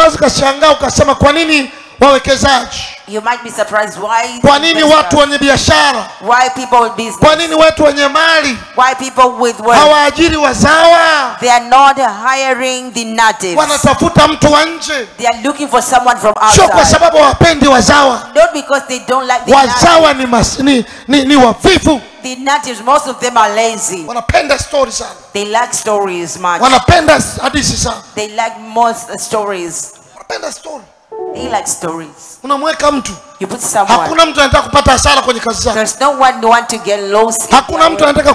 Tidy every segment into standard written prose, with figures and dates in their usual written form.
unaweza kushangaa ukasema kwa nini wawekezaji? You might be surprised why. Kwa nini watu wenye biashara? Why people with business? Kwa nini watu wenye mali? Why people with wealth? Hawaajiri wazawa. They are not hiring the natives. Wanatafuta mtu wa nje. They are looking for someone from outside. Sio kwa sababu hawapendi wazawa. Not because they don't like the wazawa ni wavivu. The natives, most of them are lazy. Wanapenda stories sana. They like stories much. Wanapenda hadithi sana. They like most stories. Wanapenda story. They like stories. Unamweka mtu. You put someone. Hakuna mtu anataka kupata hasara kwenye kazi zake. There's no one who want to get lost. Hakuna mtu anataka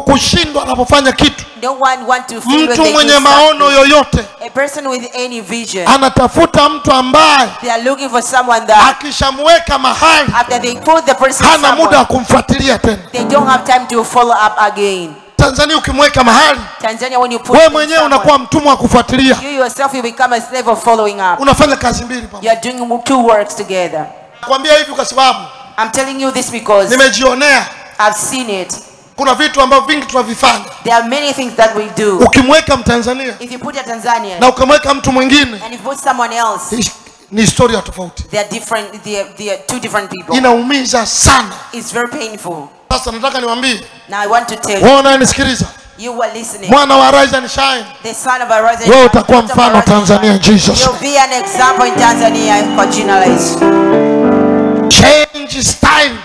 kushindwa anapofanya kitu. No one want to feel mtu mwenye maono yoyote. A person with any vision. Anatafuta mtu ambaye they are looking for someone that akishamweka mahali after they put the person hana muda wa kumfuatilia tena. They don't have time to follow up again. Tanzania ukimweka mahali, Tanzania when you put wewe mwenyewe unakuwa mtumwa wa kufuatilia. You yourself you become a slave of following up. Unafanya kazi mbili pamoja. You are doing two works together. Nakwambia hivi kwa sababu I'm telling you this because nimejionea. I've seen it. Kuna vitu ambavyo vingi tunavifanya. There are many things that we do. Ukimweka Mtanzania, if you put a Tanzanian na ukamweka mtu mwingine, and you put someone else, ni historia tofauti. They are different. They are two different people. Inaumiza sana. It's very painful. Sasa nataka niwaambie. Now I want to tell you. Wewe unanisikiliza? You were listening. Mwana wa Rise and Shine. The son of Arise and Shine. Wewe utakuwa mfano Tanzania Jesus. You'll be an example in Tanzania kwa jina la Yesu. Change style.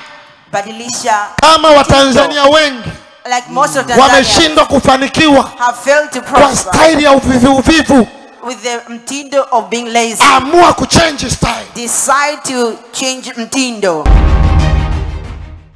Badilisha. Kama Watanzania wengi like most of Tanzania wameshindwa kufanikiwa have failed to kwa prosper style ya uvivu. with the mtindo of being lazy. Amua kuchange style. Decide to change mtindo.